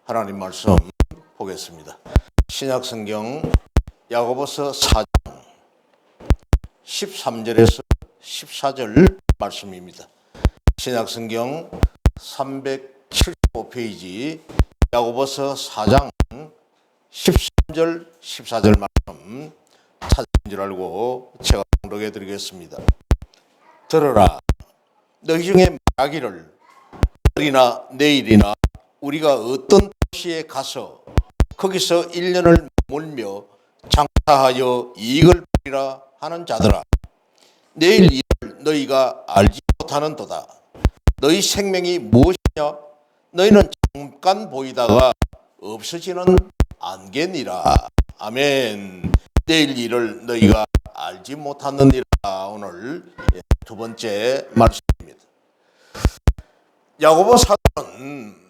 하나님 말씀 보겠습니다. 신약성경 야고보서 4장 13절에서 14절 말씀입니다. 신약성경 375페이지 야고보서 4장 13절 14절 말씀 찾은 줄 알고 제가 봉독해 드리겠습니다. 들어라, 너희 중에 말하기를 오늘이나 내일이나 우리가 어떤 도시에 가서 거기서 1년을 머물며 장사하여 이익을 벌이라 하는 자들아, 내일 일을 너희가 알지 못하는도다. 너희 생명이 무엇이냐? 너희는 잠깐 보이다가 없어지는 안개니라. 아멘. 내일 일을 너희가 알지 못하느니라. 오늘 두 번째 말씀입니다. 야고보 사도는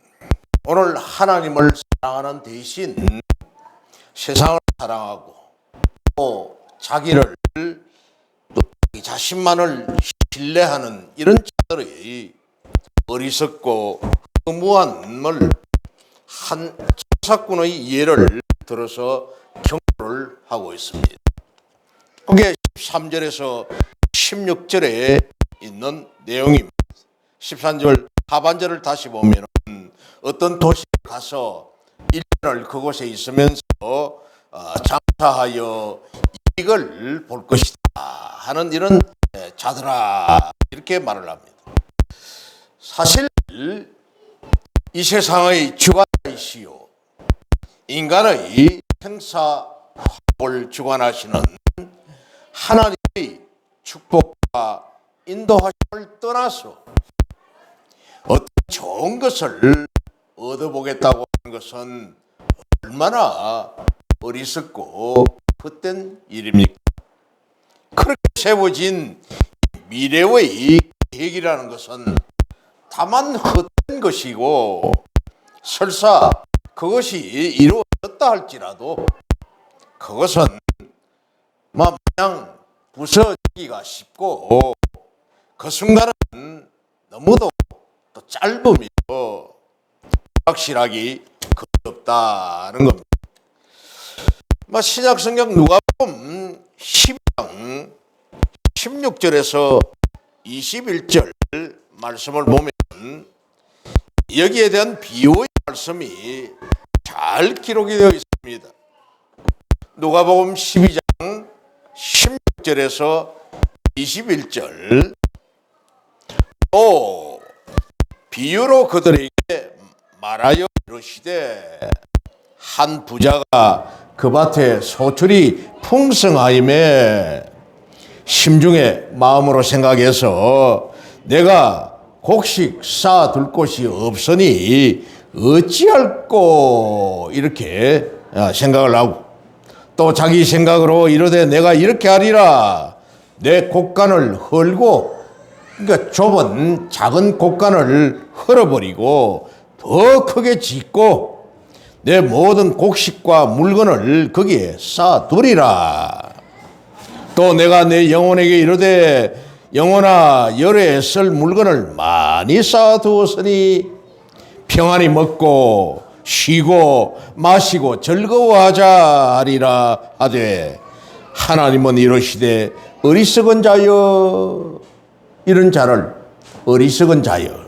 오늘 하나님을 사랑하는 대신 세상을 사랑하고 또 자기를 또 자기 자신만을 신뢰하는 이런 자들의 어리석고 허무함을 한 천사꾼의 예를 들어서 경고를 하고 있습니다. 그게 13절에서 16절에 있는 내용입니다. 13절 하반절을 다시 보면 어떤 도시에 가서 1년을 그곳에 있으면서 장사하여 이익을 볼 것이다 하는 이런 자들아, 이렇게 말을 합니다. 사실 이 세상의 주관자이시요 인간의 생사를 주관하시는 하나님의 축복과 인도하심을 떠나서 어떤 좋은 것을 얻어보겠다고 하는 것은 얼마나 어리석고 헛된 일입니까? 그렇게 세워진 미래의 계획이라는 것은 다만 헛된 것이고, 설사 그것이 이루어졌다 할지라도 그것은 그냥 부서지기가 쉽고 그 순간은 너무도 또 짧으며 확실하기 없다는 겁니다. 신약성경 누가복음 12장 16절에서 21절 말씀을 보면 여기에 대한 비유의 말씀이 잘 기록이 되어 있습니다. 누가복음 12장 16절에서 21절, 또 비유로 그들에게 말하여 이르시되 한 부자가 그 밭에 소출이 풍성하임에 심중에 마음으로 생각해서 내가 곡식 쌓아둘 곳이 없으니 어찌할꼬, 이렇게 생각을 하고, 또 자기 생각으로 이르되 내가 이렇게 하리라. 내 곡간을 헐고, 그러니까 좁은 작은 곡간을 헐어버리고 더 크게 짓고 내 모든 곡식과 물건을 거기에 쌓아두리라. 또 내가 내 영혼에게 이르되 영혼아, 열에 쓸 물건을 많이 쌓아두었으니 평안히 먹고 쉬고 마시고 즐거워하자 하리라 하되, 하나님은 이르시되 어리석은 자여, 이런 자를 어리석은 자여,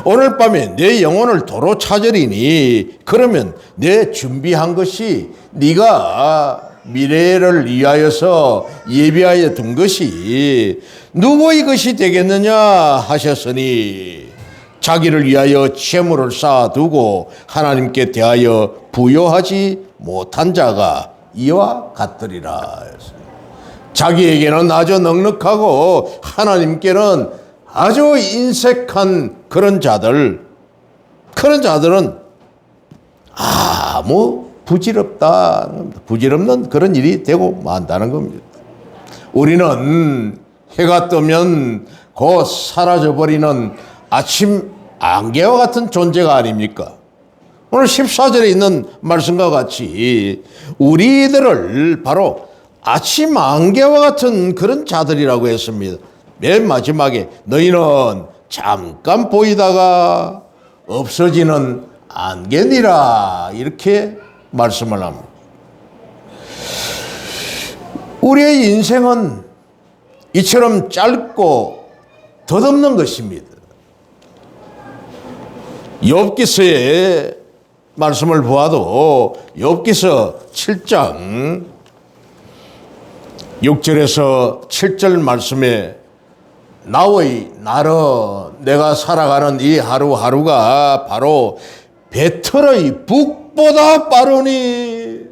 오늘 밤에 내 영혼을 도로 찾으리니 그러면 내 준비한 것이 네가 미래를 위하여서 예비하여 둔 것이 누구의 것이 되겠느냐 하셨으니 자기를 위하여 채무를 쌓아두고 하나님께 대하여 부여하지 못한 자가 이와 같으리라. 자기에게는 아주 넉넉하고 하나님께는 아주 인색한 그런 자들은 아무 부질없는 그런 일이 되고 만다는 겁니다. 우리는 해가 뜨면 곧 사라져버리는 아침 안개와 같은 존재가 아닙니까? 오늘 14절에 있는 말씀과 같이 우리들을 바로 아침 안개와 같은 그런 자들이라고 했습니다. 맨 마지막에 너희는 잠깐 보이다가 없어지는 안개니라 이렇게 말씀을 합니다. 우리의 인생은 이처럼 짧고 덧없는 것입니다. 욥기서의 말씀을 보아도 욥기서 7장 6절에서 7절 말씀에 나의 날은 내가 살아가는 이 하루하루가 바로 배틀의 북보다 빠르니,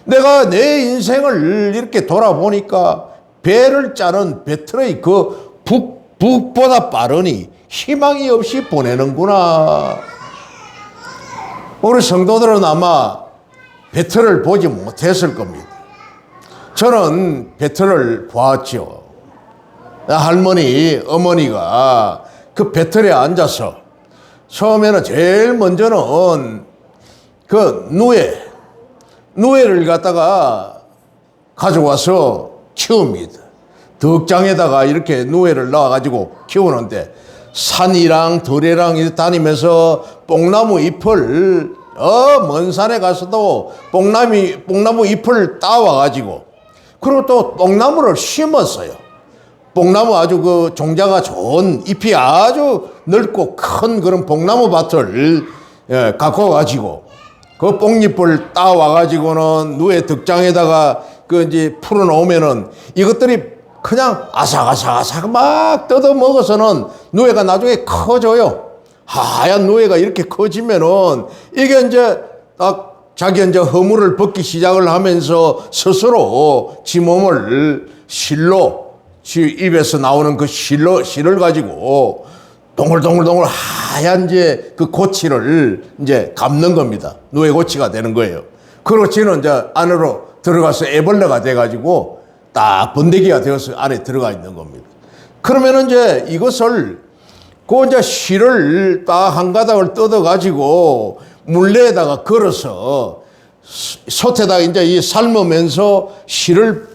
내가 내 인생을 이렇게 돌아보니까 배를 짜는 배틀의 그 북보다 빠르니 희망이 없이 보내는구나. 우리 성도들은 아마 배틀을 보지 못했을 겁니다. 저는 배틀을 보았죠. 할머니, 어머니가 그 배틀에 앉아서 처음에는 제일 먼저는 그 누에를 갖다가 가져와서 키웁니다. 덕장에다가 이렇게 누에를 넣어가지고 키우는데 산이랑 들이랑 이렇게 다니면서 뽕나무 잎을 먼 산에 가서도 뽕나무 잎을 따와가지고, 그리고 또 뽕나무를 심었어요. 뽕나무 아주 그 종자가 좋은 잎이 아주 넓고 큰 그런 뽕나무 밭을 갖고 가지고 그 뽕잎을 따와가지고는 누에 덕장에다가 그 이제 풀어놓으면은 이것들이 그냥 아삭아삭아삭 막 뜯어 먹어서는 누에가 나중에 커져요. 하얀 누에가 이렇게 커지면은 이게 이제 딱 자기 이제 허물을 벗기 시작을 하면서 스스로 지 몸을 실로, 지 입에서 나오는 그 실을 가지고 동글동글 하얀 이제 그 고치를 이제 감는 겁니다. 누에 고치가 되는 거예요. 그리고 지는 이제 안으로 들어가서 애벌레가 돼가지고 딱 번데기가 되어서 안에 들어가 있는 겁니다. 그러면 이제 이것을 그 이제 실을 딱 한 가닥을 뜯어가지고 물레에다가 걸어서 솥에다가 이제 이 삶으면서 실을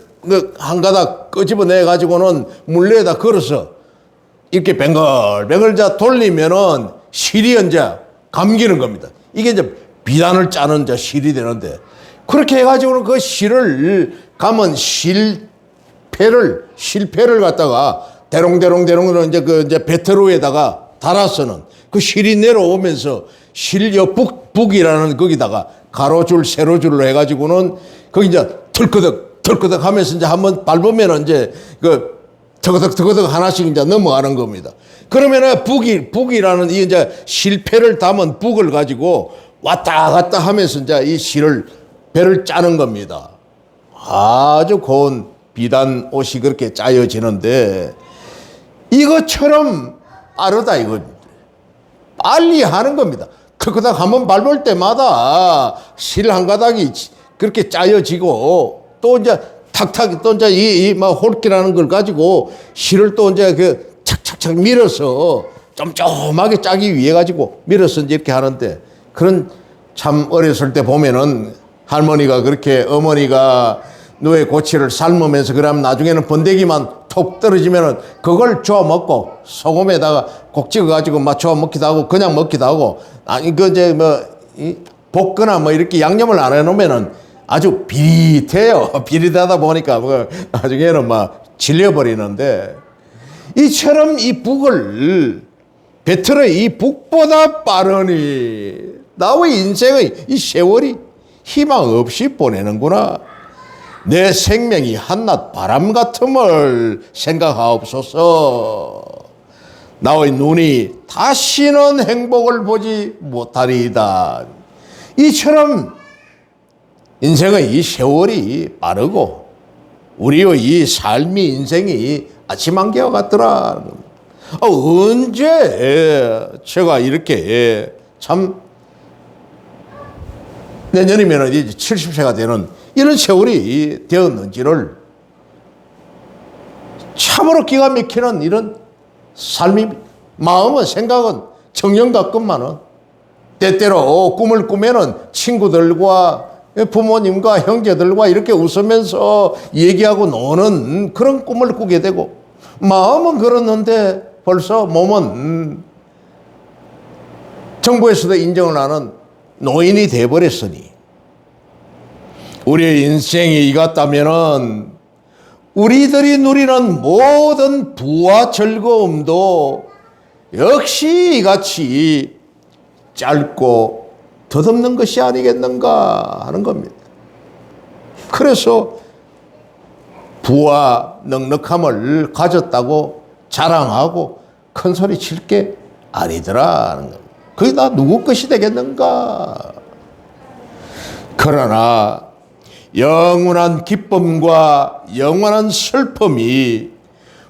한 가닥 끄집어내가지고는 물레에다 걸어서 이렇게 뱅글뱅글 돌리면은 실이 이제 감기는 겁니다. 이게 이제 비단을 짜는 이제 실이 되는데, 그렇게 해가지고는 그 실을 감은 실패를 갖다가 대롱대롱 이제 그 이제 배트로에다가 달아서는 그 실이 내려오면서 실여 북이라는 거기다가 가로줄 세로줄로 해가지고는 거기 이제 털끄덕 하면서 이제 한번 밟으면은 이제 그 터거덕 하나씩 이제 넘어가는 겁니다. 그러면은 북이라는 이 이제 실패를 담은 북을 가지고 왔다 갔다 하면서 이제 이 배를 짜는 겁니다. 아주 고운 비단 옷이 그렇게 짜여지는데, 이것처럼 빠르다 이거. 빨리 하는 겁니다. 터거덕 한번 밟을 때마다 실 한 가닥이 그렇게 짜여지고, 또 이제 탁탁 또 이제 막 홀기라는 걸 가지고 실을 또 이제 그 착착착 밀어서 쫌쫌하게 짜기 위해 가지고 밀어서 이제 이렇게 하는데, 그런 참 어렸을 때 보면은 할머니가 그렇게 어머니가 누에 고치를 삶으면서 그러면 나중에는 번데기만 톡 떨어지면은 그걸 주워 먹고 소금에다가 꼭 찍어 가지고 막 주워 먹기도 하고 그냥 먹기도 하고, 아니 그 이제 뭐 볶거나 뭐 이렇게 양념을 안 해놓으면은 아주 비릿해요. 비릿하다 보니까 뭐 나중에는 막 질려버리는데, 이처럼 이 북을 배틀의 이 북보다 빠르니 나의 인생의 이 세월이 희망 없이 보내는구나. 내 생명이 한낱 바람 같음을 생각하옵소서. 나의 눈이 다시는 행복을 보지 못하리이다. 이처럼 인생의 이 세월이 빠르고 우리의 이 삶이 인생이 아침 안개와 같더라. 언제 제가 이렇게 참 내년이면 이제 70세가 되는 이런 세월이 되었는지를 참으로 기가 막히는 이런 삶이, 마음은 생각은 정녕 같건만은 때때로 꿈을 꾸면은 친구들과 부모님과 형제들과 이렇게 웃으면서 얘기하고 노는 그런 꿈을 꾸게 되고, 마음은 그렇는데 벌써 몸은 정부에서도 인정을 하는 노인이 돼버렸으니 우리의 인생이 이 같다면은 우리들이 누리는 모든 부와 즐거움도 역시 이같이 짧고 덧없는 것이 아니겠는가 하는 겁니다. 그래서 부와 넉넉함을 가졌다고 자랑하고 큰소리 칠 게 아니더라 하는 겁니다. 그게 다 누구 것이 되겠는가? 그러나 영원한 기쁨과 영원한 슬픔이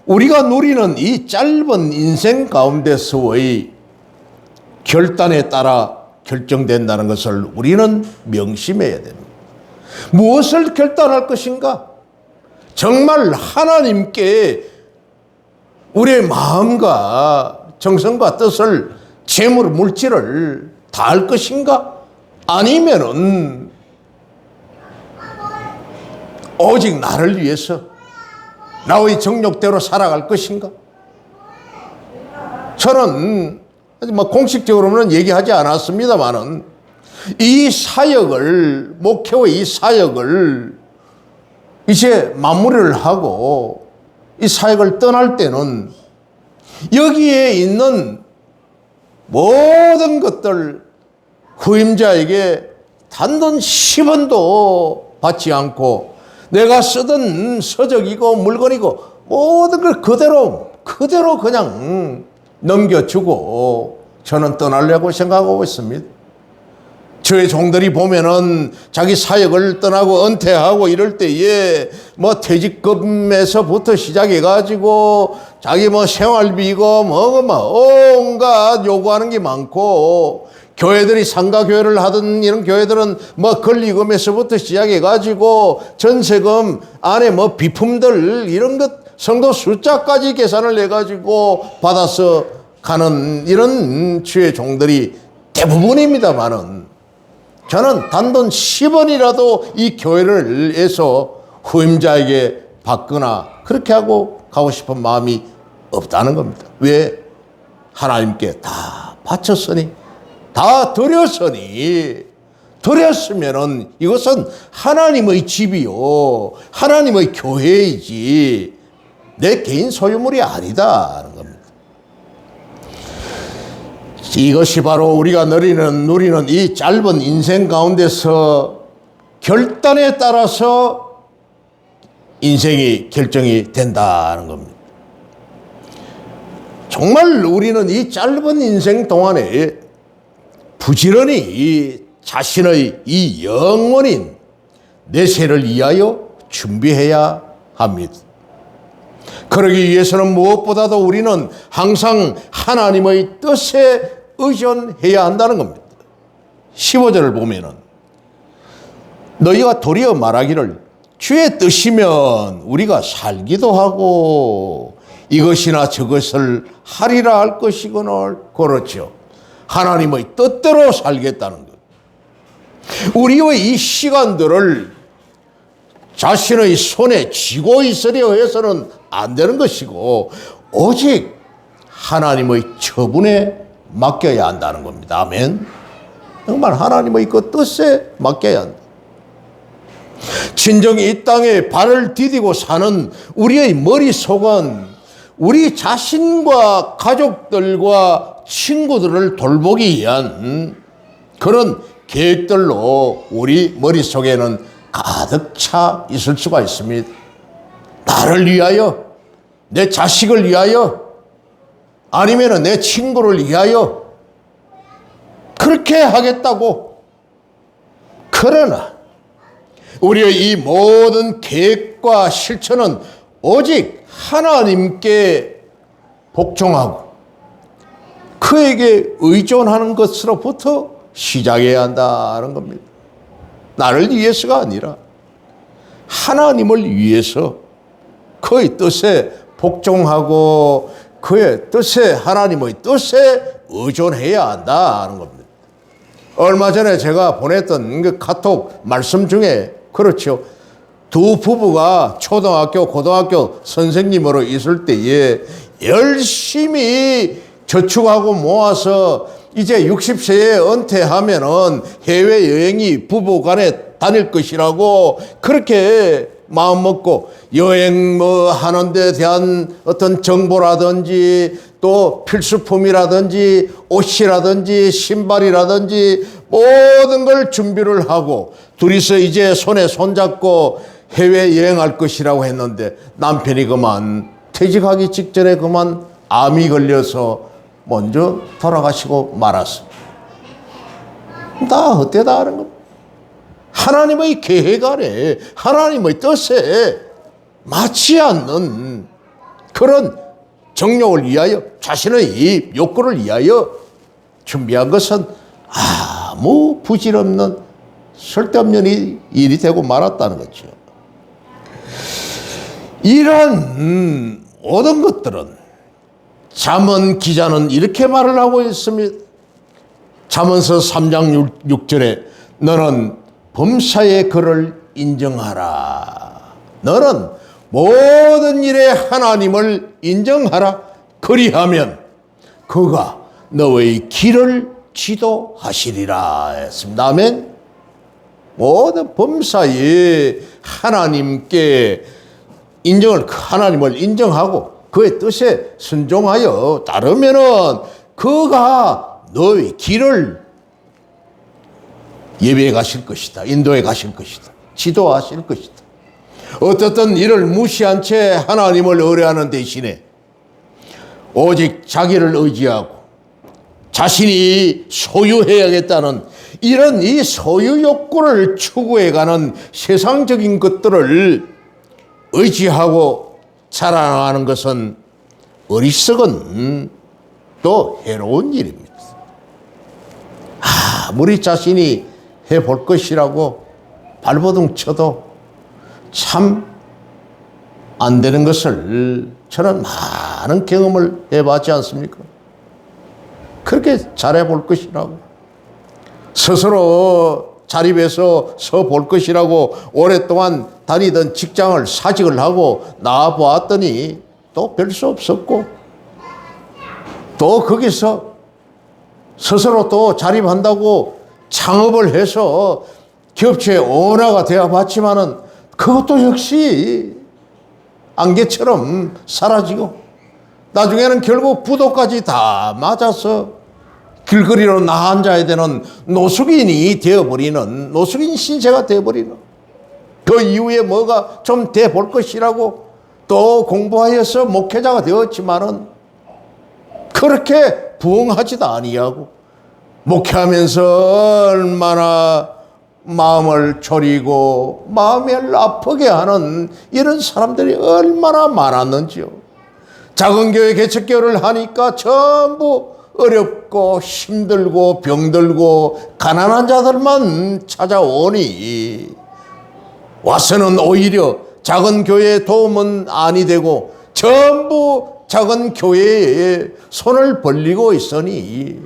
우리가 누리는 이 짧은 인생 가운데서의 결단에 따라 결정된다는 것을 우리는 명심해야 됩니다. 무엇을 결단할 것인가? 정말 하나님께 우리의 마음과 정성과 뜻을, 재물, 물질을 다할 것인가? 아니면은 오직 나를 위해서 나의 정욕대로 살아갈 것인가? 저는 공식적으로는 얘기하지 않았습니다만은 이 사역을, 목회의 이 사역을 이제 마무리를 하고 이 사역을 떠날 때는 여기에 있는 모든 것들 후임자에게 단돈 10원도 받지 않고 내가 쓰던 서적이고 물건이고 모든 걸 그대로 그냥 넘겨주고 저는 떠나려고 생각하고 있습니다. 저의 종들이 보면은 자기 사역을 떠나고 은퇴하고 이럴 때에 퇴직금에서부터 시작해가지고 자기 생활비고 온갖 요구하는 게 많고, 교회들이 상가교회를 하던 이런 교회들은 권리금에서부터 시작해가지고 전세금 안에 비품들 이런 것 성도 숫자까지 계산을 해가지고 받아서 가는 이런 주의 종들이 대부분입니다만은 저는 단돈 10원이라도 이 교회를 해서 후임자에게 받거나 그렇게 하고 가고 싶은 마음이 없다는 겁니다. 왜? 하나님께 다 바쳤으니, 다 드렸으면은 이것은 하나님의 집이요, 하나님의 교회이지 내 개인 소유물이 아니다는 겁니다. 이것이 바로 우리가 누리는 이 짧은 인생 가운데서 결단에 따라서 인생이 결정이 된다는 겁니다. 정말 우리는 이 짧은 인생 동안에 부지런히 이 자신의 이 영원인 내세를 위하여 준비해야 합니다. 그러기 위해서는 무엇보다도 우리는 항상 하나님의 뜻에 의존해야 한다는 겁니다. 15절을 보면은 너희가 도리어 말하기를 주의 뜻이면 우리가 살기도 하고 이것이나 저것을 하리라 할 것이거늘. 그렇죠. 하나님의 뜻대로 살겠다는 것. 우리의 이 시간들을 자신의 손에 쥐고 있으려 해서는 안 되는 것이고 오직 하나님의 처분에 맡겨야 한다는 겁니다. 아멘. 정말 하나님의 그 뜻에 맡겨야 한다. 진정이 이 땅에 발을 디디고 사는 우리의 머릿속은 우리 자신과 가족들과 친구들을 돌보기 위한 그런 계획들로 우리 머릿속에는 가득 차 있을 수가 있습니다. 나를 위하여, 내 자식을 위하여, 아니면 내 친구를 위하여 그렇게 하겠다고. 그러나 우리의 이 모든 계획과 실천은 오직 하나님께 복종하고 그에게 의존하는 것으로부터 시작해야 한다는 겁니다. 나를 위해서가 아니라 하나님을 위해서 그의 뜻에 복종하고 그의 뜻에, 하나님의 뜻에 의존해야 한다는 겁니다. 얼마 전에 제가 보냈던 그 카톡 말씀 중에 그렇죠. 두 부부가 초등학교, 고등학교 선생님으로 있을 때에 열심히 저축하고 모아서 이제 60세에 은퇴하면은 해외여행이 부부간에 다닐 것이라고 그렇게 마음 먹고 여행 뭐 하는 데 대한 어떤 정보라든지 또 필수품이라든지 옷이라든지 신발이라든지 모든 걸 준비를 하고 둘이서 이제 손에 손잡고 해외여행할 것이라고 했는데 남편이 그만 퇴직하기 직전에 그만 암이 걸려서 먼저 돌아가시고 말았어. 나 어때다 하는 겁니다. 하나님의 계획 아래 하나님의 뜻에 맞지 않는 그런 정욕을 위하여 자신의 이 욕구를 위하여 준비한 것은 아무 부질없는 쓸데없는 일이 되고 말았다는 거죠. 이런 모든 것들은 잠언 기자는 이렇게 말을 하고 있습니다. 잠언서 3장 6절에 너는 범사의 그를 인정하라. 너는 모든 일에 하나님을 인정하라. 그리하면 그가 너의 길을 지도하시리라 했습니다. 아멘. 모든 범사에 하나님께 하나님을 인정하고 그의 뜻에 순종하여 따르면은 그가 너의 길을 예배해 가실 것이다. 인도해 가실 것이다. 지도하실 것이다. 어떻든 이를 무시한 채 하나님을 의뢰하는 대신에 오직 자기를 의지하고 자신이 소유해야겠다는 이런 이 소유 욕구를 추구해가는 세상적인 것들을 의지하고 자라나가는 것은 어리석은 또 해로운 일입니다. 아무리 자신이 해볼 것이라고 발버둥 쳐도 참 안 되는 것을 저는 많은 경험을 해봤지 않습니까? 그렇게 잘해볼 것이라고 스스로 자립해서 서볼 것이라고 오랫동안 다니던 직장을 사직을 하고 나와보았더니 또 별 수 없었고 또 거기서 스스로 또 자립한다고 창업을 해서 기업체 오너가 되어봤지만은 그것도 역시 안개처럼 사라지고 나중에는 결국 부도까지 다 맞아서 길거리로 나앉아야 되는 노숙인이 되어버리는 노숙인 신세가 되어버리는 그 이후에 뭐가 좀 돼볼 것이라고 또 공부하여서 목회자가 되었지만은 그렇게 부응하지도 아니하고 목회하면서 얼마나 마음을 졸이고 마음을 아프게 하는 이런 사람들이 얼마나 많았는지요. 작은 교회 개척교회를 하니까 전부 어렵고 힘들고 병들고 가난한 자들만 찾아오니 와서는 오히려 작은 교회에 도움은 아니 되고 전부 작은 교회에 손을 벌리고 있으니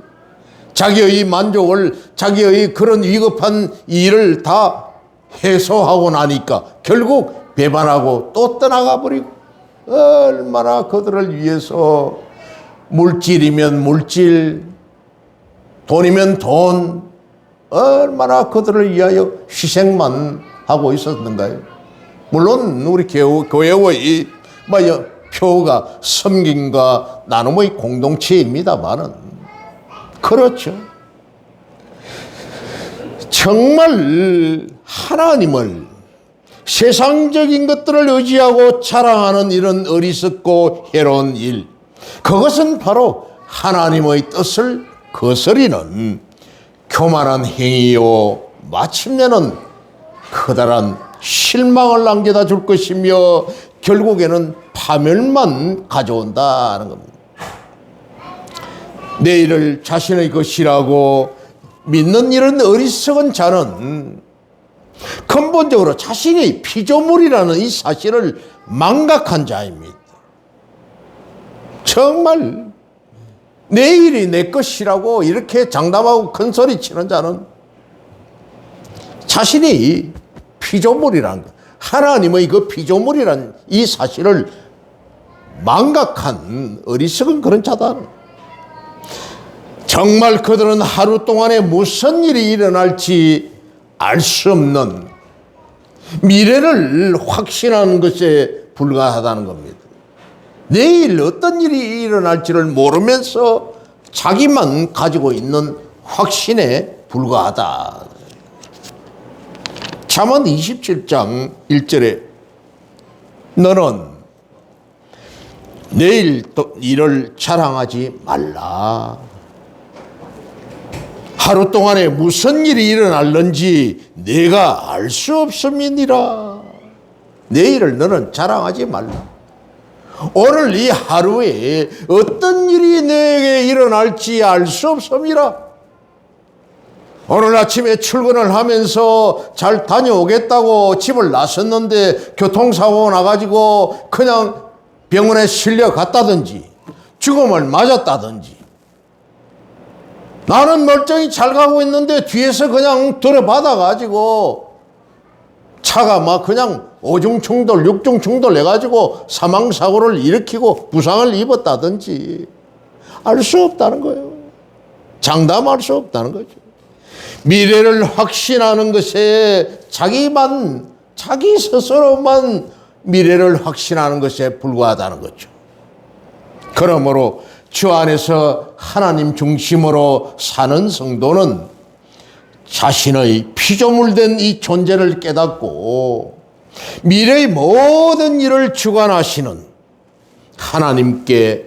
자기의 만족을 자기의 그런 위급한 일을 다 해소하고 나니까 결국 배반하고 또 떠나가 버리고 얼마나 그들을 위해서 물질이면 물질, 돈이면 돈, 얼마나 그들을 위하여 희생만 하고 있었는가요? 물론 우리 교회의 표가 섬김과 나눔의 공동체입니다만은 그렇죠. 정말 하나님을 세상적인 것들을 의지하고 자랑하는 이런 어리석고 해로운 일, 그것은 바로 하나님의 뜻을 거스리는 교만한 행위요 마침내는 커다란 실망을 남겨다 줄 것이며 결국에는 파멸만 가져온다는 겁니다. 내일을 자신의 것이라고 믿는 이런 어리석은 자는 근본적으로 자신이 피조물이라는 이 사실을 망각한 자입니다. 정말 내일이 내 것이라고 이렇게 장담하고 큰 소리 치는 자는 자신이 피조물이라는 것, 하나님의 그 피조물이라는 이 사실을 망각한 어리석은 그런 자다. 정말 그들은 하루 동안에 무슨 일이 일어날지 알 수 없는 미래를 확신하는 것에 불과하다는 겁니다. 내일 어떤 일이 일어날지를 모르면서 자기만 가지고 있는 확신에 불과하다. 잠언 27장 1절에 너는 내일 또 일을 자랑하지 말라. 하루 동안에 무슨 일이 일어날는지 내가 알 수 없음이니라. 내일을 너는 자랑하지 말라. 오늘 이 하루에 어떤 일이 내게 일어날지 알 수 없음이라. 오늘 아침에 출근을 하면서 잘 다녀오겠다고 집을 나섰는데 교통사고가 나가지고 그냥 병원에 실려 갔다든지 죽음을 맞았다든지, 나는 멀쩡히 잘 가고 있는데 뒤에서 그냥 들어받아가지고 차가 막 그냥 5중 충돌, 6중 충돌 해가지고 사망사고를 일으키고 부상을 입었다든지 알 수 없다는 거예요. 장담할 수 없다는 거죠. 미래를 확신하는 것에 자기 스스로만 미래를 확신하는 것에 불과하다는 거죠. 그러므로 주 안에서 하나님 중심으로 사는 성도는 자신의 피조물된 이 존재를 깨닫고 미래의 모든 일을 주관하시는 하나님께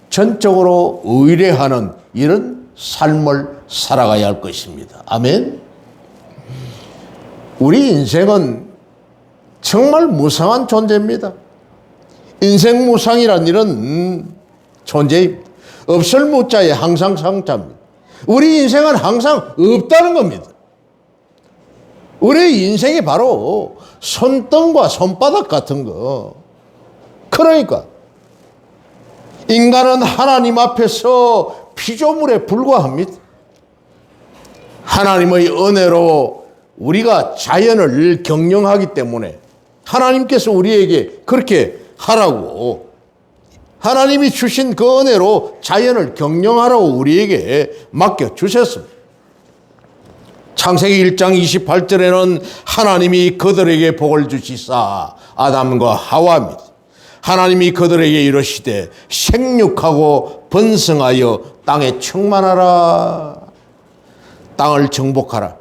전적으로 의뢰하는 이런 삶을 살아가야 할 것입니다. 아멘. 우리 인생은 정말 무상한 존재입니다. 인생 무상이란 이런 존재입니다. 없을 무자에 항상 상자입니다. 우리 인생은 항상 없다는 겁니다. 우리 인생이 바로 손등과 손바닥 같은 거. 그러니까 인간은 하나님 앞에서 피조물에 불과합니다. 하나님의 은혜로 우리가 자연을 경영하기 때문에 하나님께서 우리에게 그렇게 하라고, 하나님이 주신 그 은혜로 자연을 경영하라고 우리에게 맡겨주셨습니다. 창세기 1장 28절에는 하나님이 그들에게 복을 주시사, 아담과 하와입니다. 하나님이 그들에게 이르시되 생육하고 번성하여 땅에 충만하라. 땅을 정복하라.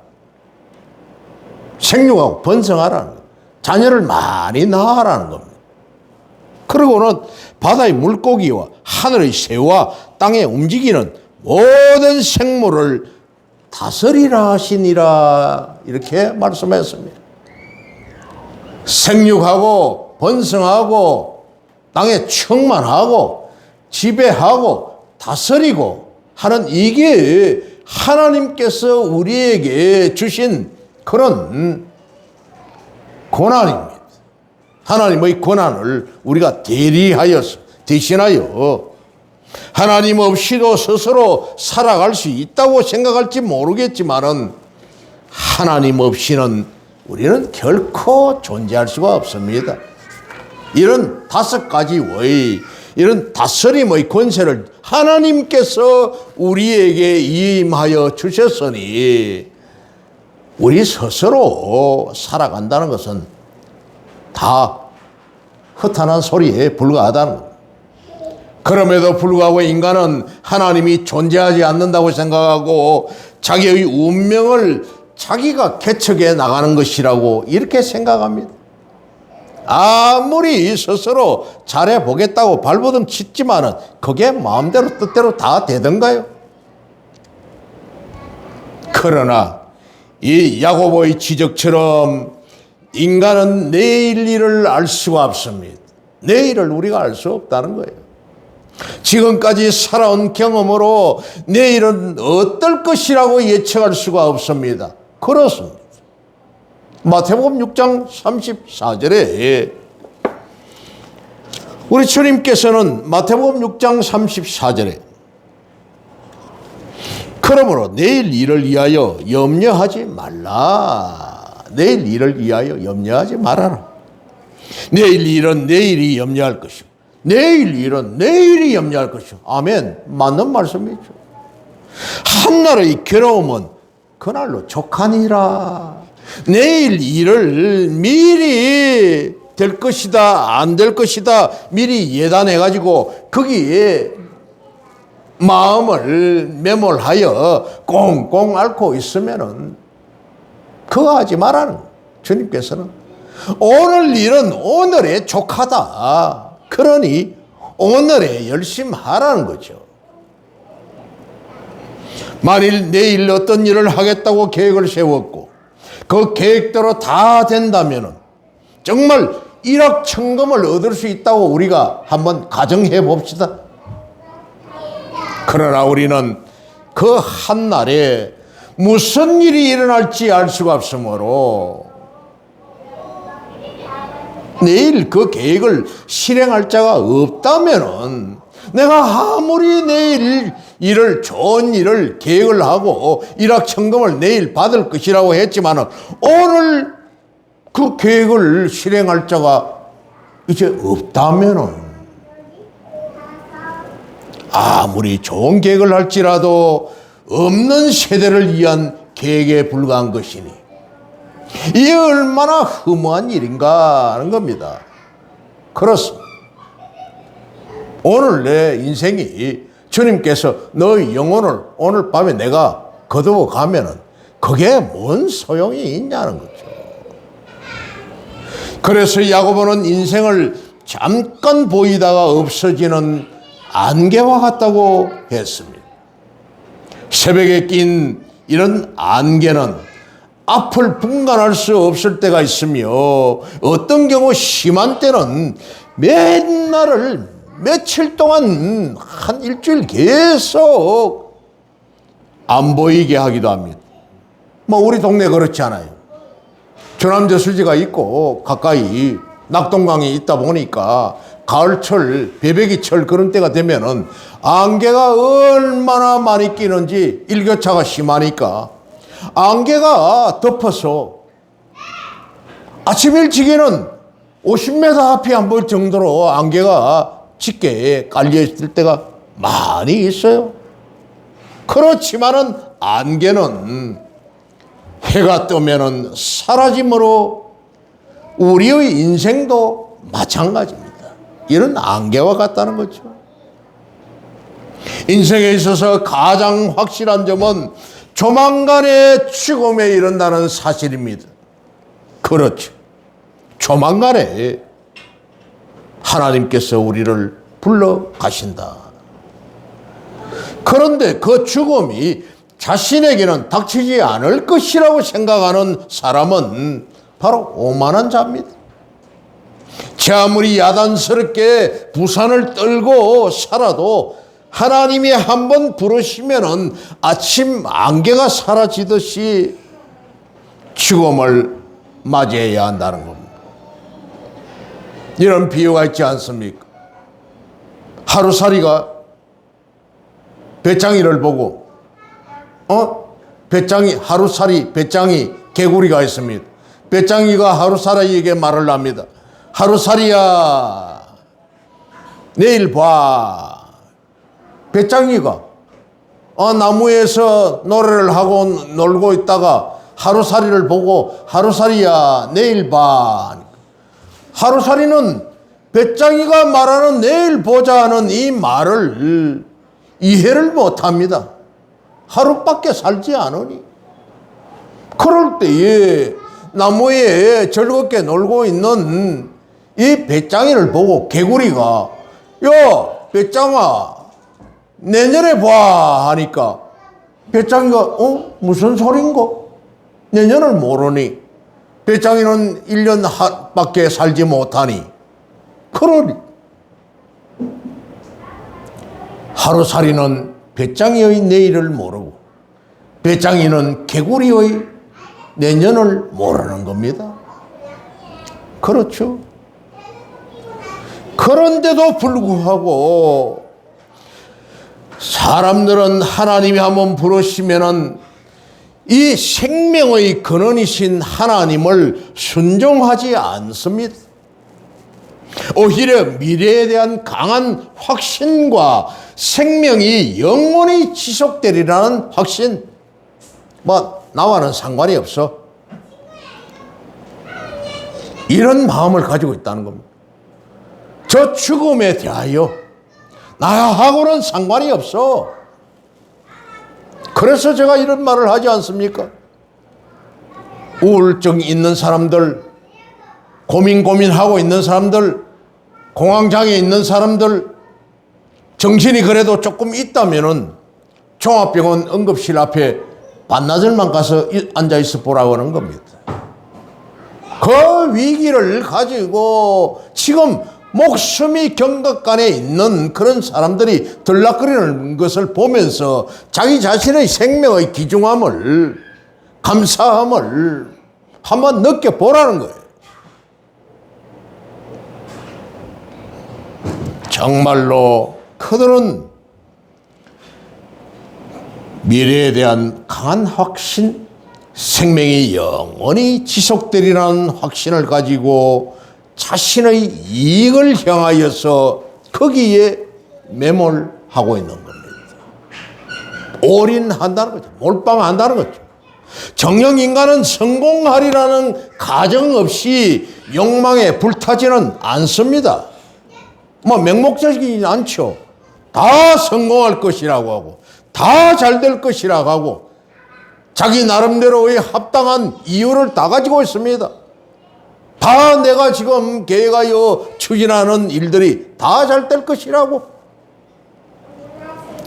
생육하고 번성하라는 거예요. 자녀를 많이 낳아라는 겁니다. 그리고는 바다의 물고기와 하늘의 새와 땅에 움직이는 모든 생물을 다스리라 하시니라, 이렇게 말씀했습니다. 생육하고 번성하고 땅에 충만하고 지배하고 다스리고 하는 이게 하나님께서 우리에게 주신 그런 권한입니다. 하나님의 권한을 우리가 대신하여 하나님 없이도 스스로 살아갈 수 있다고 생각할지 모르겠지만은 하나님 없이는 우리는 결코 존재할 수가 없습니다. 이런 5가지의 이런 다스림의 권세를 하나님께서 우리에게 임하여 주셨으니 우리 스스로 살아간다는 것은 다 허탄한 소리에 불과하다는 겁니다. 그럼에도 불구하고 인간은 하나님이 존재하지 않는다고 생각하고 자기의 운명을 자기가 개척해 나가는 것이라고 이렇게 생각합니다. 아무리 스스로 잘해보겠다고 발버둥 치지만은 그게 마음대로 뜻대로 다 되던가요? 그러나 이 야고보의 지적처럼 인간은 내일 일을 알 수가 없습니다. 내일을 우리가 알 수 없다는 거예요. 지금까지 살아온 경험으로 내일은 어떨 것이라고 예측할 수가 없습니다. 그렇습니다. 마태복음 6장 34절에 우리 주님께서는 마태복음 6장 34절에 그러므로 내일 일을 위하여 염려하지 말라. 내일 일을 위하여 염려하지 말아라. 내일 일은 내일이 염려할 것이고 내일 일은 내일이 염려할 것이고. 아멘. 맞는 말씀이죠. 한날의 괴로움은 그날로 족하니라. 내일 일을 미리 될 것이다 안 될 것이다 미리 예단해가지고 거기에 마음을 매몰하여 꽁꽁 앓고 있으면은 그거 하지 말라는 주님께서는 오늘 일은 오늘에 족하다. 그러니 오늘에 열심히 하라는 거죠. 만일 내일 어떤 일을 하겠다고 계획을 세웠고 그 계획대로 다 된다면 정말 일확천금을 얻을 수 있다고 우리가 한번 가정해 봅시다. 그러나 우리는 그 한날에 무슨 일이 일어날지 알 수가 없으므로 내일 그 계획을 실행할 자가 없다면은 내가 아무리 내일 일을 좋은 일을 계획을 하고 일확천금을 내일 받을 것이라고 했지만은 오늘 그 계획을 실행할 자가 이제 없다면은 아무리 좋은 계획을 할지라도 없는 세대를 위한 계획에 불과한 것이니 이게 얼마나 허무한 일인가 하는 겁니다. 그렇습니다. 오늘 내 인생이 주님께서 너의 영혼을 오늘 밤에 내가 거두어 가면은 그게 뭔 소용이 있냐는 거죠. 그래서 야고보는 인생을 잠깐 보이다가 없어지는 안개와 같다고 했습니다. 새벽에 낀 이런 안개는 앞을 분간할 수 없을 때가 있으며 어떤 경우 심한 때는 맨날을 며칠 동안 한 일주일 계속 안 보이게 하기도 합니다. 뭐 우리 동네 그렇지 않아요. 조남저수지가 있고 가까이 낙동강이 있다 보니까 가을철, 배배기철 그런 때가 되면은 안개가 얼마나 많이 끼는지 일교차가 심하니까 안개가 덮어서 아침 일찍에는 50m 앞이 안 보일 정도로 안개가 짙게 깔려있을 때가 많이 있어요. 그렇지만은 안개는 해가 뜨면은 사라짐으로 우리의 인생도 마찬가지입니다. 이런 안개와 같다는 거죠. 인생에 있어서 가장 확실한 점은 조만간에 죽음에 이른다는 사실입니다. 그렇죠. 조만간에 하나님께서 우리를 불러 가신다. 그런데 그 죽음이 자신에게는 닥치지 않을 것이라고 생각하는 사람은 바로 오만한 자입니다. 제 아무리 야단스럽게 부산을 떨고 살아도 하나님이 한번 부르시면은 아침 안개가 사라지듯이 죽음을 맞이해야 한다는 겁니다. 이런 비유가 있지 않습니까? 하루살이가 배짱이를 보고 배짱이 개구리가 있습니다. 배짱이가 하루살이에게 말을 합니다. 하루살이야, 내일 봐. 배짱이가 나무에서 노래를 하고 놀고 있다가 하루살이를 보고 하루살이야, 내일 봐. 하루살이는 배짱이가 말하는 내일 보자 하는 이 말을 이해를 못합니다. 하루밖에 살지 않으니. 그럴 때에 나무에 즐겁게 놀고 있는 이 배짱이를 보고 개구리가 야, 배짱아, 내년에 봐 하니까 배짱이가 무슨 소린가? 내년을 모르니 배짱이는 1년 밖에 살지 못하니 그러니 하루살이는 배짱이의 내일을 모르고 배짱이는 개구리의 내년을 모르는 겁니다. 그렇죠. 그런데도 불구하고 사람들은 하나님이 한번 부르시면은 이 생명의 근원이신 하나님을 순종하지 않습니다. 오히려 미래에 대한 강한 확신과 생명이 영원히 지속되리라는 확신. 나와는 상관이 없어. 이런 마음을 가지고 있다는 겁니다. 저 죽음에 대하여 나하고는 상관이 없어. 그래서 제가 이런 말을 하지 않습니까? 우울증 있는 사람들, 고민하고 있는 사람들, 공황장애 있는 사람들, 정신이 그래도 조금 있다면은 종합병원 응급실 앞에 반나절만 가서 앉아있어 보라고 하는 겁니다. 그 위기를 가지고 지금 목숨이 경각간에 있는 그런 사람들이 들락거리는 것을 보면서 자기 자신의 생명의 귀중함을, 감사함을 한번 느껴보라는 거예요. 정말로 그들은 미래에 대한 강한 확신, 생명이 영원히 지속되리라는 확신을 가지고 자신의 이익을 향하여서 거기에 매몰하고 있는 겁니다. 올인한다는 거죠. 몰빵한다는 거죠. 정녕 인간은 성공하리라는 가정 없이 욕망에 불타지는 않습니다. 맹목적이지 않죠. 다 성공할 것이라고 하고 다 잘 될 것이라고 하고 자기 나름대로의 합당한 이유를 다 가지고 있습니다. 다 내가 지금 계획하여 추진하는 일들이 다 잘 될 것이라고.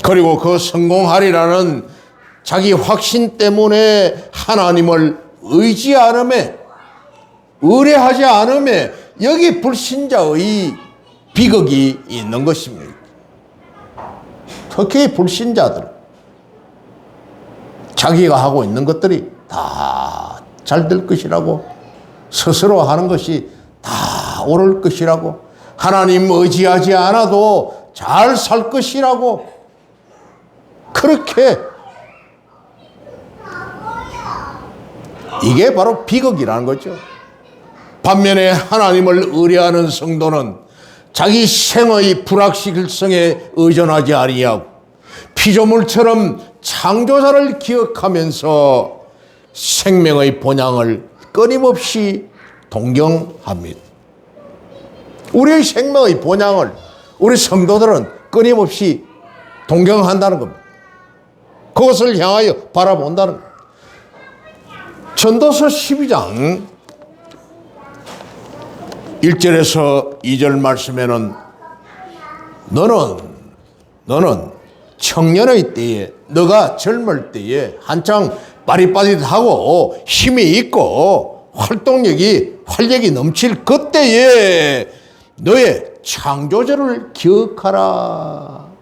그리고 그 성공하리라는 자기 확신 때문에 하나님을 의지 않음에, 의뢰하지 않음에 여기 불신자의 비극이 있는 것입니다. 특히 불신자들, 자기가 하고 있는 것들이 다 잘 될 것이라고, 스스로 하는 것이 다 옳을 것이라고, 하나님 의지하지 않아도 잘 살 것이라고, 그렇게, 이게 바로 비극이라는 거죠. 반면에 하나님을 의뢰하는 성도는 자기 생의 불확실성에 의존하지 아니하고 피조물처럼 창조자를 기억하면서 생명의 본향을 끊임없이 동경합니다. 우리의 생명의 본향을 우리 성도들은 끊임없이 동경한다는 겁니다. 그것을 향하여 바라본다는 겁니다. 전도서 12장 1절에서 2절 말씀에는 너는 청년의 때에, 너가 젊을 때에 한창 빠릿빠릿하고 힘이 있고 활력이 넘칠 그때에 너의 창조주를 기억하라.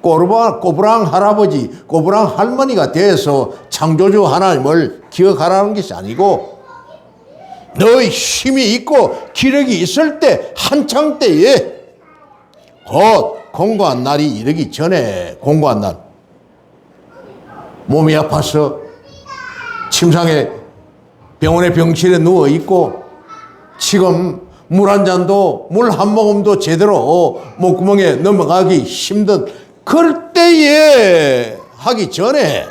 꼬부랑 할아버지, 꼬부랑 할머니가 돼서 창조주 하나님을 기억하라는 것이 아니고 너의 힘이 있고 기력이 있을 때, 한창 때에 곧 공고한 날이 이르기 전에, 공고한 날, 몸이 아파서 침상에 병원의 병실에 누워 있고 지금 물 한 잔도, 물 한 모금도 제대로 목구멍에 넘어가기 힘든 그럴 때에 하기 전에,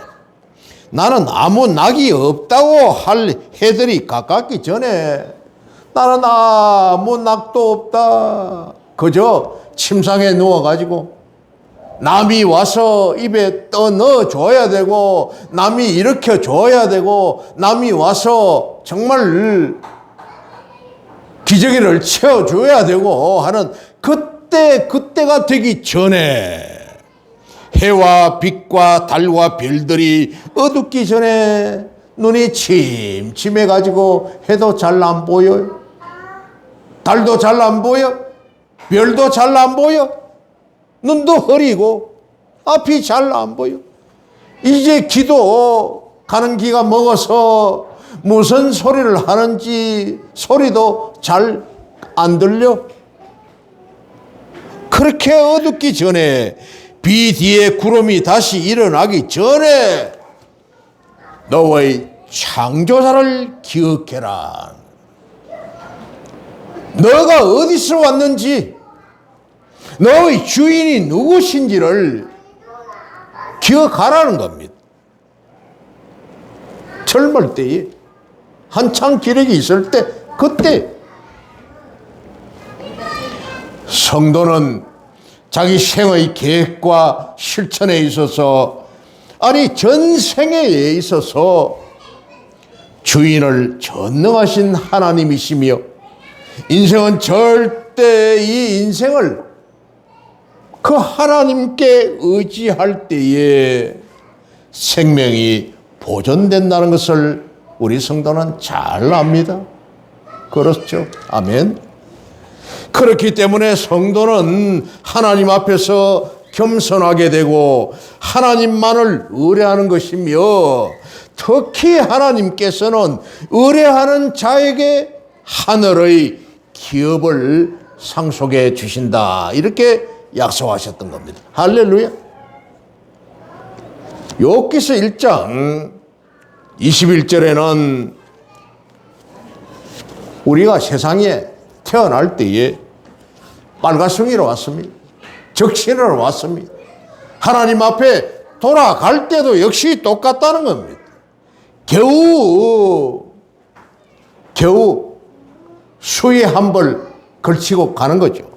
나는 아무 낙이 없다고 할 해들이 가깝기 전에 나는 아무 낙도 없다. 그저 침상에 누워가지고 남이 와서 입에 떠 넣어줘야 되고, 남이 일으켜줘야 되고, 남이 와서 정말 기저귀를 채워줘야 되고 하는 그때가 되기 전에, 해와 빛과 달과 별들이 어둡기 전에 눈이 침침해가지고 해도 잘 안 보여요. 달도 잘 안 보여. 별도 잘 안 보여. 눈도 흐리고 앞이 잘 안 보여. 이제 기도 가는 기가 먹어서 무슨 소리를 하는지 소리도 잘 안 들려. 그렇게 어둡기 전에, 비 뒤에 구름이 다시 일어나기 전에 너의 창조자를 기억해라. 너가 어디서 왔는지, 너의 주인이 누구신지를 기억하라는 겁니다. 젊을 때에, 한창 기력이 있을 때, 그때 성도는 자기 생의 계획과 실천에 있어서, 아니 전생에 있어서 주인을 전능하신 하나님이시며, 인생은 절대 이 인생을 그 하나님께 의지할 때에 생명이 보존된다는 것을 우리 성도는 잘 압니다. 그렇죠? 아멘. 그렇기 때문에 성도는 하나님 앞에서 겸손하게 되고 하나님만을 의뢰하는 것이며, 특히 하나님께서는 의뢰하는 자에게 하늘의 기업을 상속해 주신다, 이렇게 약속하셨던 겁니다. 할렐루야. 욥기서 1장 21절에는 우리가 세상에 태어날 때에 빨간송이로 왔습니다. 적신으로 왔습니다. 하나님 앞에 돌아갈 때도 역시 똑같다는 겁니다. 겨우 수에 한 벌 걸치고 가는 거죠.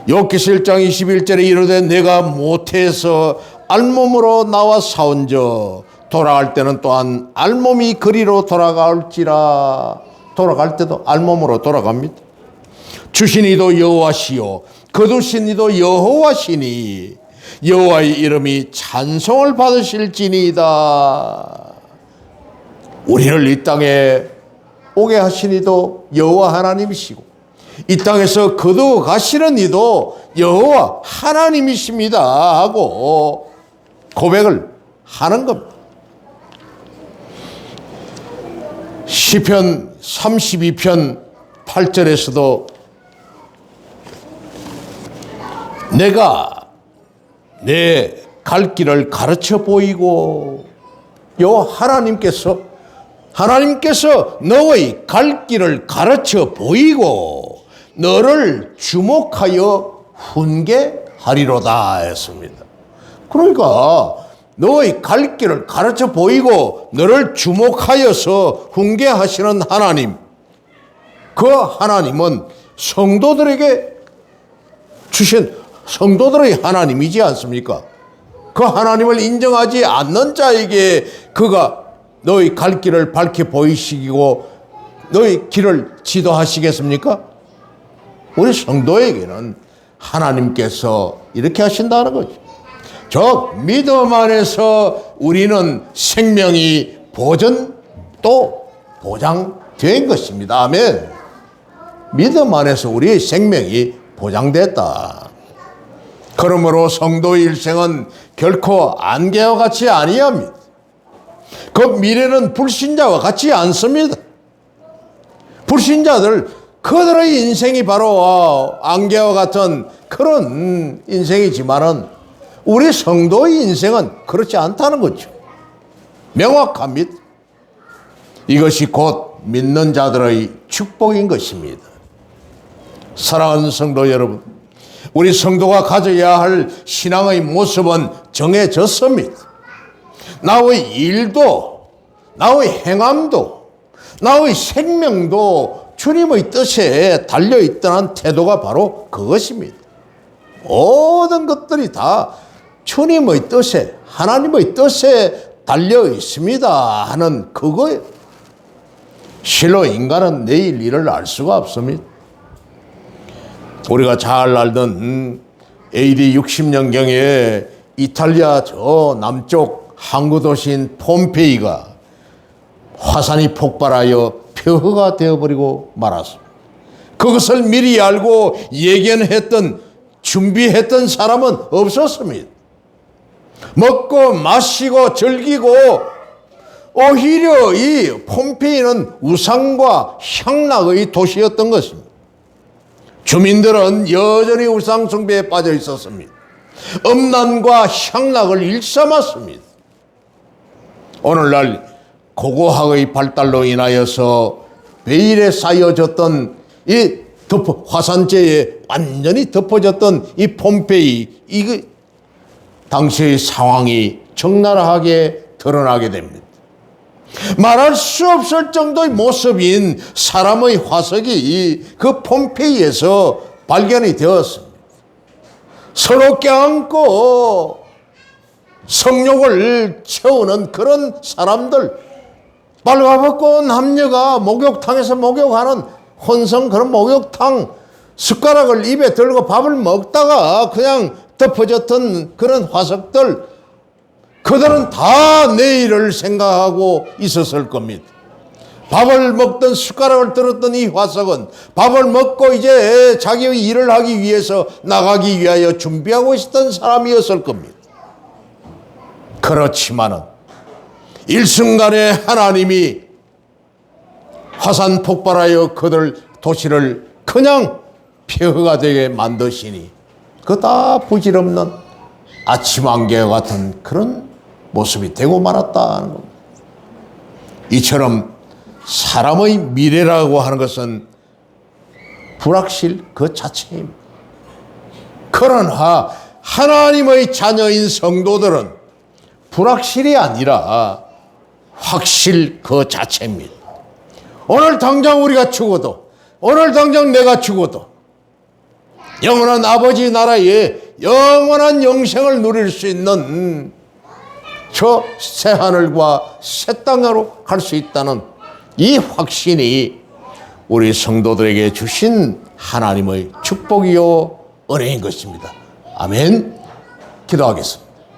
욥기서 1장 21절에 이르되 내가 모태에서 알몸으로 나와 사온저 돌아갈 때는 또한 알몸이 그리로 돌아갈지라. 돌아갈 때도 알몸으로 돌아갑니다. 주신 이도 여호와시요 거두신 이도 여호와시니 여호와의 이름이 찬송을 받으실지니이다. 우리를 이 땅에 오게 하신 이도 여호와 하나님이시고, 이 땅에서 거두어 가시는 이도 여호와 하나님이십니다 하고 고백을 하는 겁니다. 시편 32편 8절에서도 내가 내 갈 길을 가르쳐 보이고, 하나님께서 너의 갈 길을 가르쳐 보이고 너를 주목하여 훈계하리로다 했습니다. 그러니까 너의 갈 길을 가르쳐 보이고 너를 주목하여서 훈계하시는 하나님, 그 하나님은 성도들에게 주신 성도들의 하나님이지 않습니까? 그 하나님을 인정하지 않는 자에게 그가 너의 갈 길을 밝혀 보이시고 너의 길을 지도하시겠습니까? 우리 성도에게는 하나님께서 이렇게 하신다는 거죠. 저 믿음 안에서 우리는 생명이 또 보장된 것입니다. 아멘. 믿음 안에서 우리의 생명이 보장됐다. 그러므로 성도의 일생은 결코 안개와 같이 아니합니다. 그 미래는 불신자와 같지 않습니다. 불신자들, 그들의 인생이 바로 안개와 같은 그런 인생이지만은 우리 성도의 인생은 그렇지 않다는 거죠. 명확합니다. 이것이 곧 믿는 자들의 축복인 것입니다. 사랑하는 성도 여러분, 우리 성도가 가져야 할 신앙의 모습은 정해졌습니다. 나의 일도, 나의 행함도, 나의 생명도 주님의 뜻에 달려있다는 태도가 바로 그것입니다. 모든 것들이 다 주님의 뜻에, 하나님의 뜻에 달려 있습니다 하는 그거예요. 실로 인간은 내일 일을 알 수가 없습니다. 우리가 잘 알던 AD 60년경에 이탈리아 저 남쪽 항구 도시인 폼페이가 화산이 폭발하여 폐허가 되어버리고 말았습니다. 그것을 미리 알고 예견했던, 준비했던 사람은 없었습니다. 먹고 마시고 즐기고, 오히려 이 폼페이는 우상과 향락의 도시였던 것입니다. 주민들은 여전히 우상 숭배에 빠져 있었습니다. 음란과 향락을 일삼았습니다. 오늘날 고고학의 발달로 인하여서 베일에 쌓여졌던 이 화산재에 완전히 덮어졌던 이 폼페이, 이거 당시의 상황이 적나라하게 드러나게 됩니다. 말할 수 없을 정도의 모습인 사람의 화석이 그 폼페이에서 발견이 되었습니다. 서로 껴안고 성욕을 채우는 그런 사람들, 빨가벗고 남녀가 목욕탕에서 목욕하는 혼성 그런 목욕탕, 숟가락을 입에 들고 밥을 먹다가 그냥 덮어졌던 그런 화석들, 그들은 다 내일을 생각하고 있었을 겁니다. 밥을 먹던 숟가락을 들었던 이 화석은 밥을 먹고 이제 자기의 일을 하기 위해서 나가기 위하여 준비하고 있었던 사람이었을 겁니다. 그렇지만은 일순간에 하나님이 화산 폭발하여 그들 도시를 그냥 폐허가 되게 만드시니 그 다 부질없는 아침 안개와 같은 그런 모습이 되고 말았다는 겁니다. 이처럼 사람의 미래라고 하는 것은 불확실 그 자체입니다. 그러나 하나님의 자녀인 성도들은 불확실이 아니라 확실 그 자체입니다. 오늘 당장 우리가 죽어도, 오늘 당장 내가 죽어도 영원한 아버지 나라에 영원한 영생을 누릴 수 있는 저 새하늘과 새 땅으로 갈 수 있다는 이 확신이 우리 성도들에게 주신 하나님의 축복이요 은혜인 것입니다. 아멘. 기도하겠습니다.